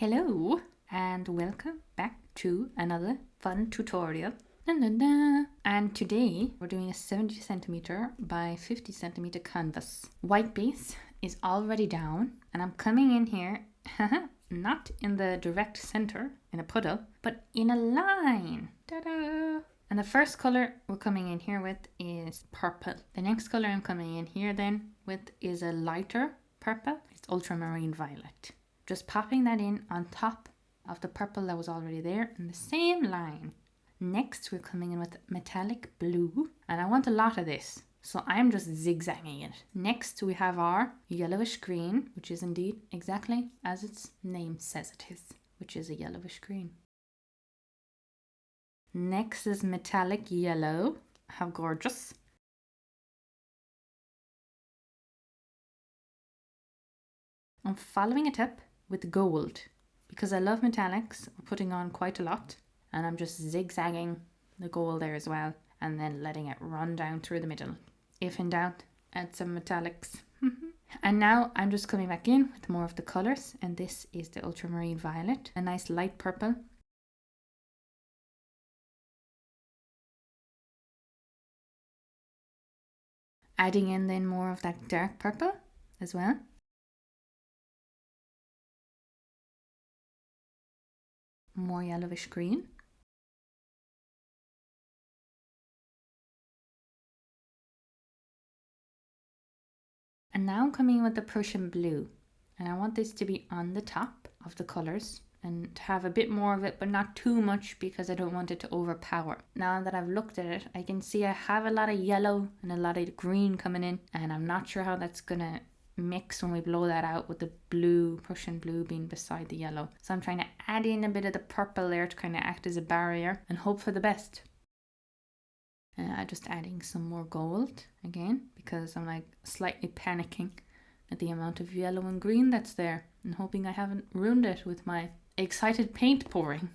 Hello and welcome back to another fun tutorial. And today we're doing a 70 centimeter by 50 centimeter canvas. White base is already down and I'm coming in here, not in the direct center in a puddle, but in a line. Ta-da! And the first color we're coming in here with is purple. The next color I'm coming in here then with is a lighter purple. It's ultramarine violet. Just popping that in on top of the purple that was already there in the same line. Next we're coming in with metallic blue, and I want a lot of this, so I'm just zigzagging it. Next we have our yellowish green, which is indeed exactly as its name says it is, which is a yellowish green. Next is metallic yellow. How gorgeous. I'm following it up with gold because I love metallics. I'm putting on quite a lot and I'm just zigzagging the gold there as well and then letting it run down through the middle. If in doubt, add some metallics. And now I'm just coming back in with more of the colours, and this is the ultramarine violet, a nice light purple. Adding in then more of that dark purple as well. More yellowish green. And now I'm coming in with the Prussian blue, and I want this to be on the top of the colours and to have a bit more of it, but not too much because I don't want it to overpower. Now that I've looked at it, I can see I have a lot of yellow and a lot of green coming in, and I'm not sure how that's gonna mix when we blow that out with the blue, Prussian blue being beside the yellow. So I'm trying to add in a bit of the purple there to kind of act as a barrier and hope for the best. Just adding some more gold again because I'm like slightly panicking at the amount of yellow and green that's there and hoping I haven't ruined it with my excited paint pouring.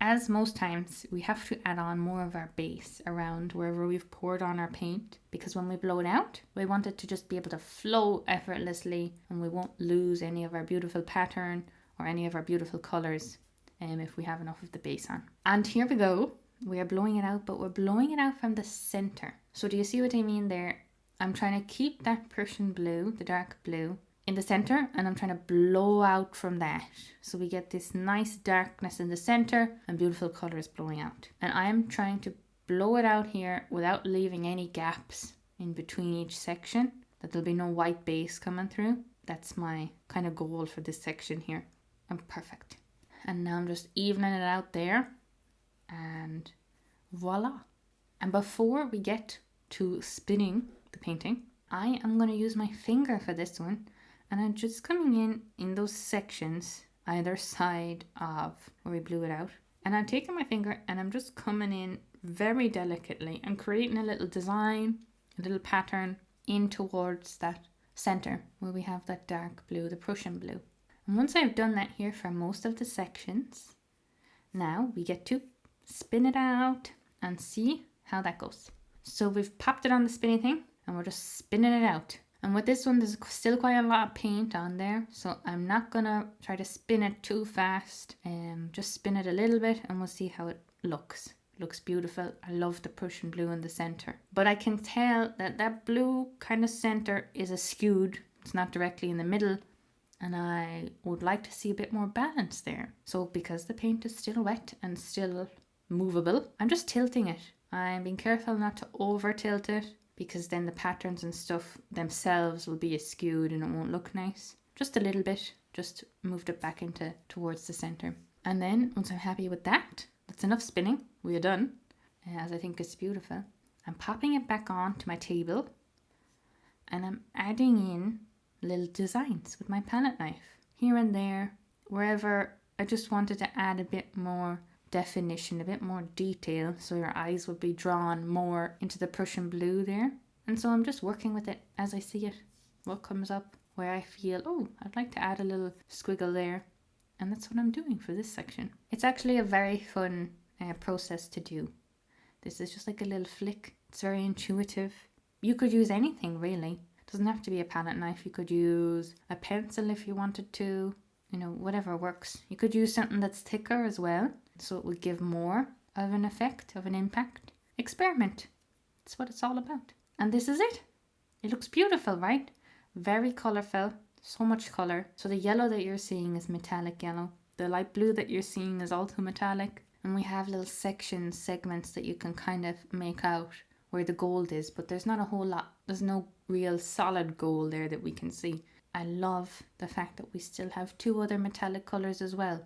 As most times, we have to add on more of our base around wherever we've poured on our paint, because when we blow it out, we want it to just be able to flow effortlessly and we won't lose any of our beautiful pattern or any of our beautiful colours if we have enough of the base on. And here we go. We are blowing it out, but we're blowing it out from the center. So do you see what I mean there? I'm trying to keep that Prussian blue, the dark blue, in the center, and I'm trying to blow out from that. So we get this nice darkness in the center and beautiful colors blowing out. And I'm trying to blow it out here without leaving any gaps in between each section, that there'll be no white base coming through. That's my kind of goal for this section here. I'm perfect. And now I'm just evening it out there. And voila. And before we get to spinning the painting, I am going to use my finger for this one, and I'm just coming in those sections either side of where we blew it out, and I'm taking my finger and I'm just coming in very delicately and creating a little design, a little pattern in towards that center where we have that dark blue, the Prussian blue. And once I've done that here for most of the sections, now we get to spin it out and see how that goes. So we've popped it on the spinning thing and we're just spinning it out. And with this one, there's still quite a lot of paint on there, so I'm not gonna try to spin it too fast. Just spin it a little bit and we'll see how it looks. It looks beautiful. I love the Prussian blue in the center, but I can tell that that blue kind of center is askewed. It's not directly in the middle, and I would like to see a bit more balance there. So because the paint is still wet and still movable, I'm just tilting it. I'm being careful not to over tilt it, because then the patterns and stuff themselves will be askewed and it won't look nice. Just a little bit, just moved it back into towards the center. And then once I'm happy with that, that's enough spinning, we are done, as I think it's beautiful. I'm popping it back onto my table and I'm adding in little designs with my palette knife here and there, wherever I just wanted to add a bit more definition, a bit more detail, so your eyes would be drawn more into the Prussian blue there. And so I'm just working with it as I see it, what comes up, where I feel, oh, I'd like to add a little squiggle there. And that's what I'm doing for this section. It's actually a very fun process to do. This is just like a little flick. It's very intuitive. You could use anything really. It doesn't have to be a palette knife. You could use a pencil if you wanted to. you know, whatever works. You could use something that's thicker as well, so it would give more of an effect, of an impact. Experiment. That's what it's all about. And this is it. It looks beautiful, right? Very colourful, so much colour. So the yellow that you're seeing is metallic yellow. The light blue that you're seeing is also metallic. And we have little sections, segments that you can kind of make out where the gold is, but there's not a whole lot. There's no real solid gold there that we can see. I love the fact that we still have 2 other metallic colours as well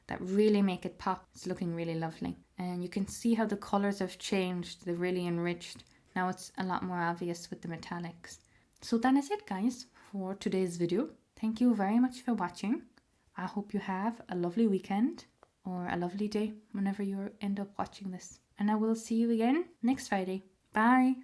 that really make it pop. It's looking really lovely. And you can see how the colours have changed. They're really enriched. Now it's a lot more obvious with the metallics. So that is it, guys, for today's video. Thank you very much for watching. I hope you have a lovely weekend or a lovely day whenever you end up watching this. And I will see you again next Friday. Bye.